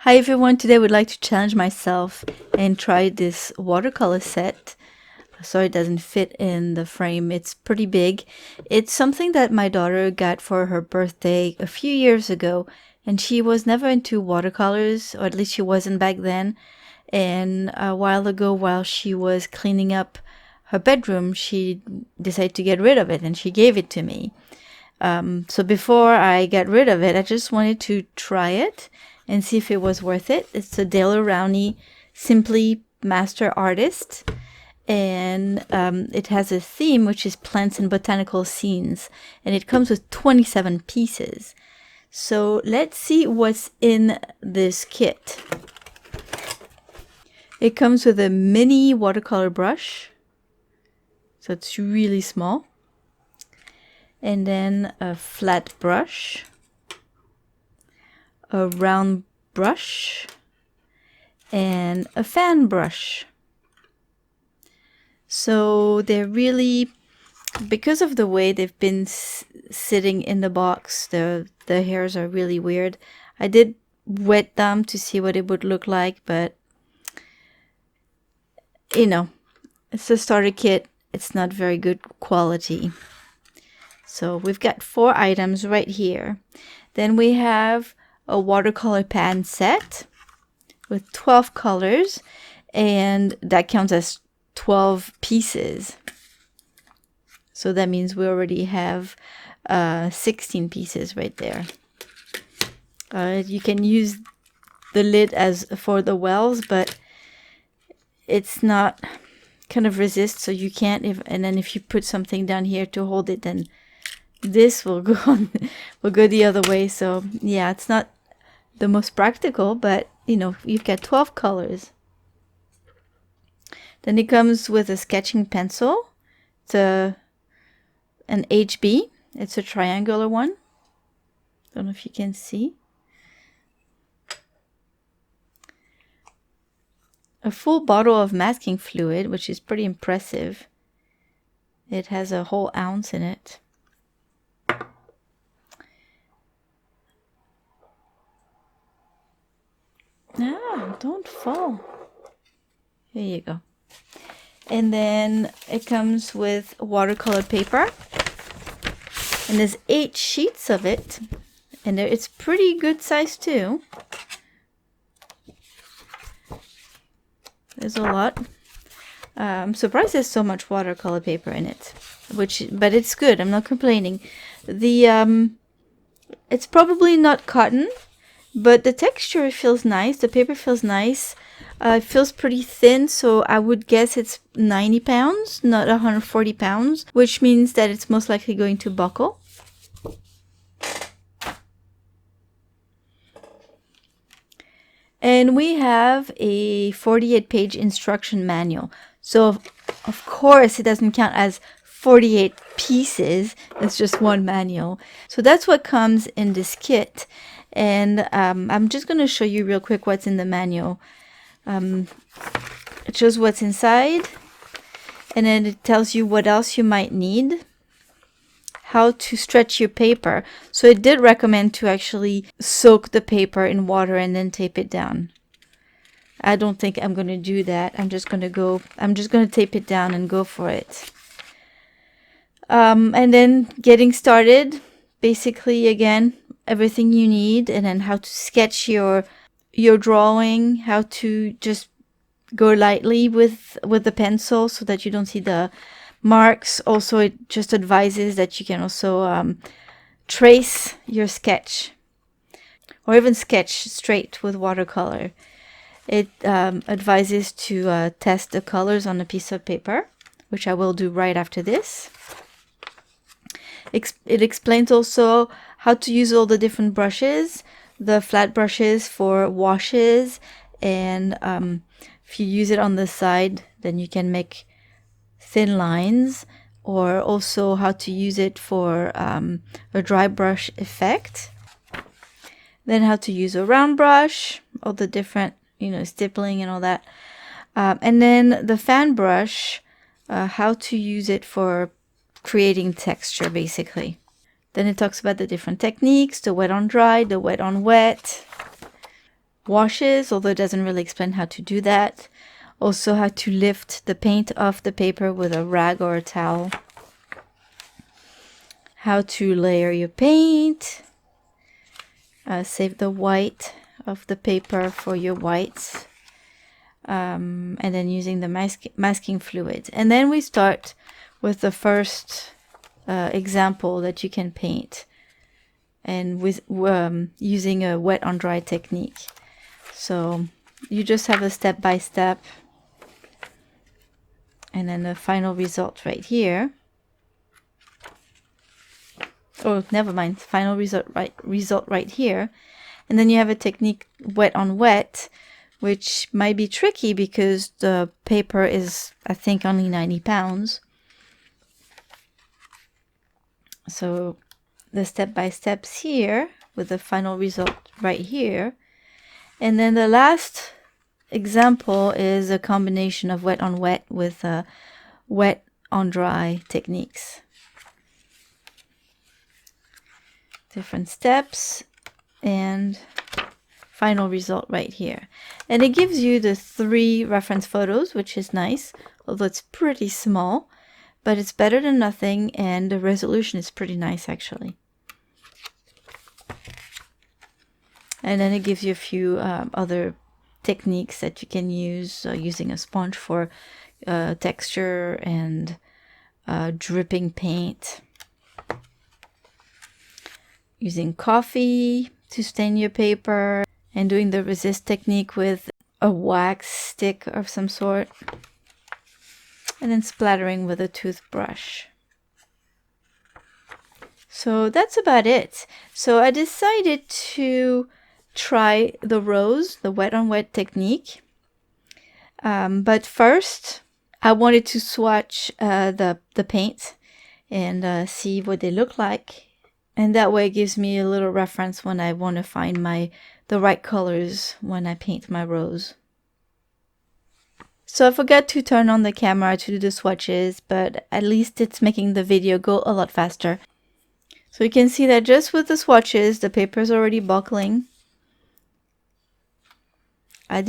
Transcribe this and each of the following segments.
Hi everyone, today I would like to challenge myself and try this watercolor set. Sorry it doesn't fit in the frame, it's pretty big. It's something that my daughter got for her birthday a few years ago, and she was never into watercolors, or at least she wasn't back then. And a while ago, while she was cleaning up her bedroom, she decided to get rid of it and she gave it to me. So before I got rid of it, I just wanted to try it and see if it was worth it. It's a Dale Rowney Simply Master Artist, and it has a theme which is plants and botanical scenes, and it comes with 27 pieces. So let's see what's in this kit. It comes with a mini watercolor brush, so it's really small. And then a flat brush, a round brush, and a fan brush. So they're really, because of the way they've been sitting in the box, the hairs are really weird. I did wet them to see what it would look like, but you know, it's a starter kit. It's not very good quality. So we've got 4 items right here. Then we have a watercolor pan set with 12 colors, and that counts as 12 pieces. So that means we already have 16 pieces right there. You can use the lid as for the wells, but it's not kind of resist, so you can't. And then if you put something down here to hold it, then this will go on, will go the other way. So yeah, it's not the most practical, but you know, you've got 12 colors. Then it comes with a sketching pencil. It's an HB. It's a triangular one. Don't know if you can see. A full bottle of masking fluid, which is pretty impressive. It has a whole ounce in it. Ah, don't fall. Here you go. And then it comes with watercolor paper. And there's 8 sheets of it. And it's pretty good size too. There's a lot. I'm surprised there's so much watercolor paper in it. But it's good. I'm not complaining. It's probably not cotton, but the texture feels nice. The paper feels nice. It feels pretty thin, so I would guess it's 90 pounds, not 140 pounds, which means that it's most likely going to buckle. And we have a 48-page instruction manual. So, of course, it doesn't count as 48 pieces. It's just one manual. So that's what comes in this kit. And I'm just going to show you real quick what's in the manual. It shows what's inside, and then it tells you what else you might need, how to stretch your paper. So it did recommend to actually soak the paper in water and then tape it down. I don't think I'm going to do that. I'm just going to tape it down and go for it. And then getting started, basically again, everything you need, and then how to sketch your drawing, how to just go lightly with the pencil so that you don't see the marks. Also, it just advises that you can also trace your sketch or even sketch straight with watercolor. It advises to test the colors on a piece of paper, which I will do right after this. It explains also how to use all the different brushes, the flat brushes for washes, and if you use it on the side, then you can make thin lines, or also how to use it for a dry brush effect. Then how to use a round brush, all the different, stippling and all that. And then the fan brush, how to use it for creating texture, basically. Then it talks about the different techniques, the wet on dry, the wet on wet. washes, although it doesn't really explain how to do that. Also how to lift the paint off the paper with a rag or a towel. How to layer your paint. Save the white of the paper for your whites. And then using the masking fluid. And then we start with the first example that you can paint. And with using a wet on dry technique. So you just have a step by step. And then the final result right here. Oh, never mind. Final result right here. And then you have a technique wet on wet, which might be tricky because the paper is, I think, only 90 pounds. So the step-by-steps here with the final result right here. And then the last example is a combination of wet on wet with wet on dry techniques. Different steps and final result right here. And it gives you the 3 reference photos, which is nice, although it's pretty small, but it's better than nothing, and the resolution is pretty nice actually. And then it gives you a few other techniques that you can use, using a sponge for texture and dripping paint. Using coffee to stain your paper, and doing the resist technique with a wax stick of some sort. And then splattering with a toothbrush. So that's about it. So I decided to try the rose, the wet on wet technique. But first, I wanted to swatch the paint and see what they look like. And that way it gives me a little reference when I want to find the right colors when I paint my rose. So I forgot to turn on the camera to do the swatches, but at least it's making the video go a lot faster. So you can see that just with the swatches, the paper is already buckling. I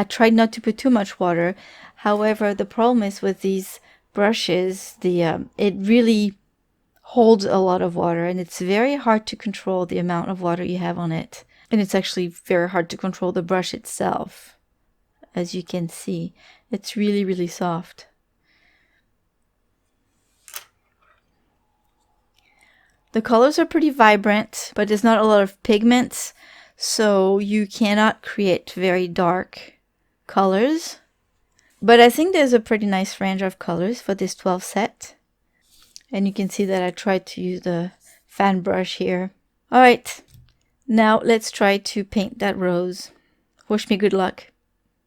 tried not to put too much water. However, the problem is with these brushes, it really holds a lot of water, and it's very hard to control the amount of water you have on it. And it's actually very hard to control the brush itself. As you can see, it's really, really soft. The colors are pretty vibrant, but there's not a lot of pigments, so you cannot create very dark colors. But I think there's a pretty nice range of colors for this 12 set. And you can see that I tried to use the fan brush here. Alright, now let's try to paint that rose. Wish me good luck.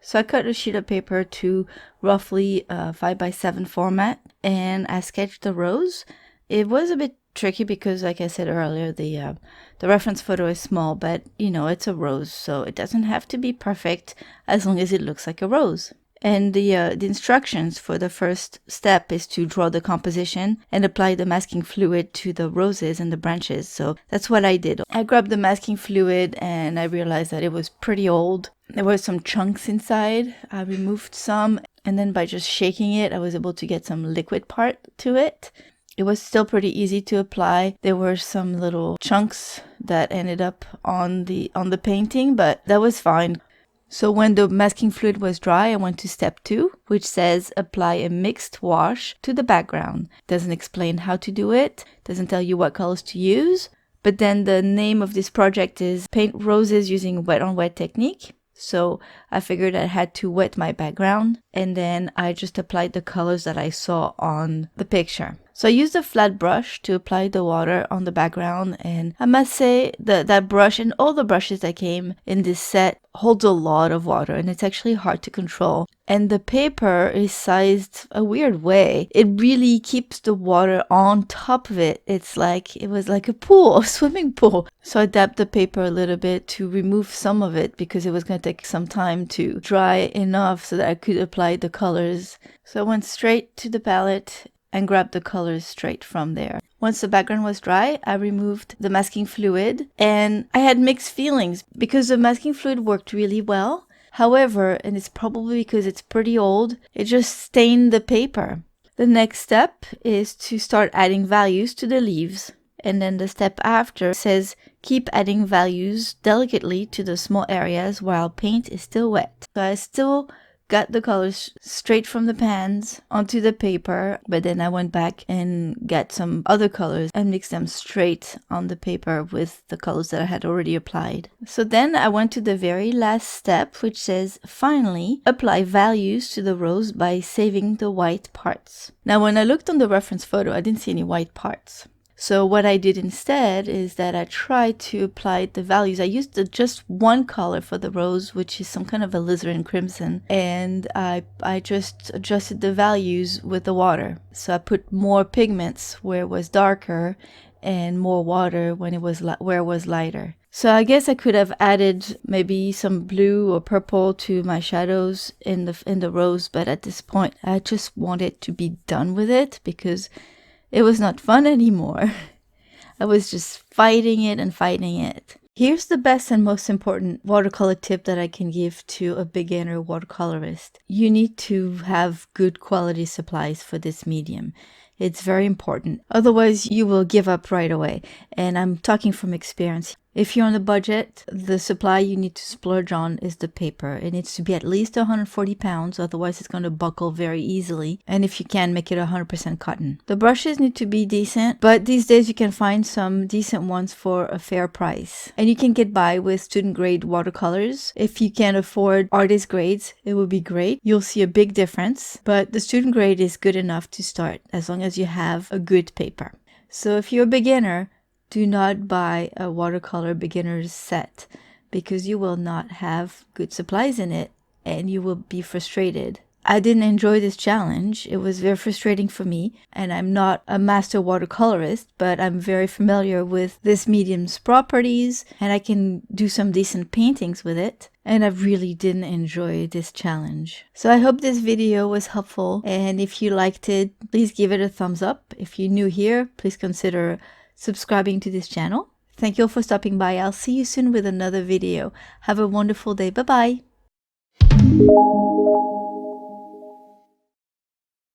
So I cut a sheet of paper to roughly 5x7 format, and I sketched the rose. It was a bit tricky because, like I said earlier, the reference photo is small, but you know, it's a rose, so it doesn't have to be perfect as long as it looks like a rose. And the instructions for the first step is to draw the composition and apply the masking fluid to the roses and the branches. So that's what I did. I grabbed the masking fluid and I realized that it was pretty old. There were some chunks inside. I removed some, and then by just shaking it, I was able to get some liquid part to it. It was still pretty easy to apply. There were some little chunks that ended up on the painting, but that was fine. So when the masking fluid was dry, I went to step 2, which says apply a mixed wash to the background. Doesn't explain how to do it, doesn't tell you what colors to use, but then the name of this project is Paint Roses Using Wet on Wet Technique. So I figured I had to wet my background, and then I just applied the colors that I saw on the picture. So I used a flat brush to apply the water on the background, and I must say that brush and all the brushes that came in this set holds a lot of water, and it's actually hard to control. And the paper is sized a weird way. It really keeps the water on top of it. It was like a pool, a swimming pool. So I dabbed the paper a little bit to remove some of it because it was going to take some time to dry enough so that I could apply the colors. So I went straight to the palette and grabbed the colors straight from there. Once the background was dry, I removed the masking fluid, and I had mixed feelings because the masking fluid worked really well. However, and it's probably because it's pretty old, it just stained the paper. The next step is to start adding values to the leaves. And then the step after says keep adding values delicately to the small areas while paint is still wet. So I still got the colors straight from the pans onto the paper, but then I went back and got some other colors and mixed them straight on the paper with the colors that I had already applied. So then I went to the very last step, which says finally apply values to the rose by saving the white parts. Now when I looked on the reference photo, I didn't see any white parts. So what I did instead is that I tried to apply the values. I used just one color for the rose, which is some kind of alizarin crimson, and I just adjusted the values with the water. So I put more pigments where it was darker and more water when it was where it was lighter. So I guess I could have added maybe some blue or purple to my shadows in the rose, but at this point I just wanted to be done with it because it was not fun anymore. I was just fighting it and fighting it. Here's the best and most important watercolor tip that I can give to a beginner watercolorist. You need to have good quality supplies for this medium. It's very important. Otherwise, you will give up right away. And I'm talking from experience. If you're on a budget, the supply you need to splurge on is the paper. It needs to be at least 140 pounds, otherwise it's going to buckle very easily. And if you can, make it 100% cotton. The brushes need to be decent, but these days you can find some decent ones for a fair price. And you can get by with student grade watercolors. If you can't afford artist grades, it would be great. You'll see a big difference, but the student grade is good enough to start as long as you have a good paper. So if you're a beginner, do not buy a watercolor beginner's set because you will not have good supplies in it and you will be frustrated. I didn't enjoy this challenge. It was very frustrating for me, and I'm not a master watercolorist, but I'm very familiar with this medium's properties and I can do some decent paintings with it. And I really didn't enjoy this challenge. So I hope this video was helpful, and if you liked it, please give it a thumbs up. If you're new here, please consider subscribing to this channel. Thank you all for stopping by. I'll see you soon with another video. Have a wonderful day. Bye bye.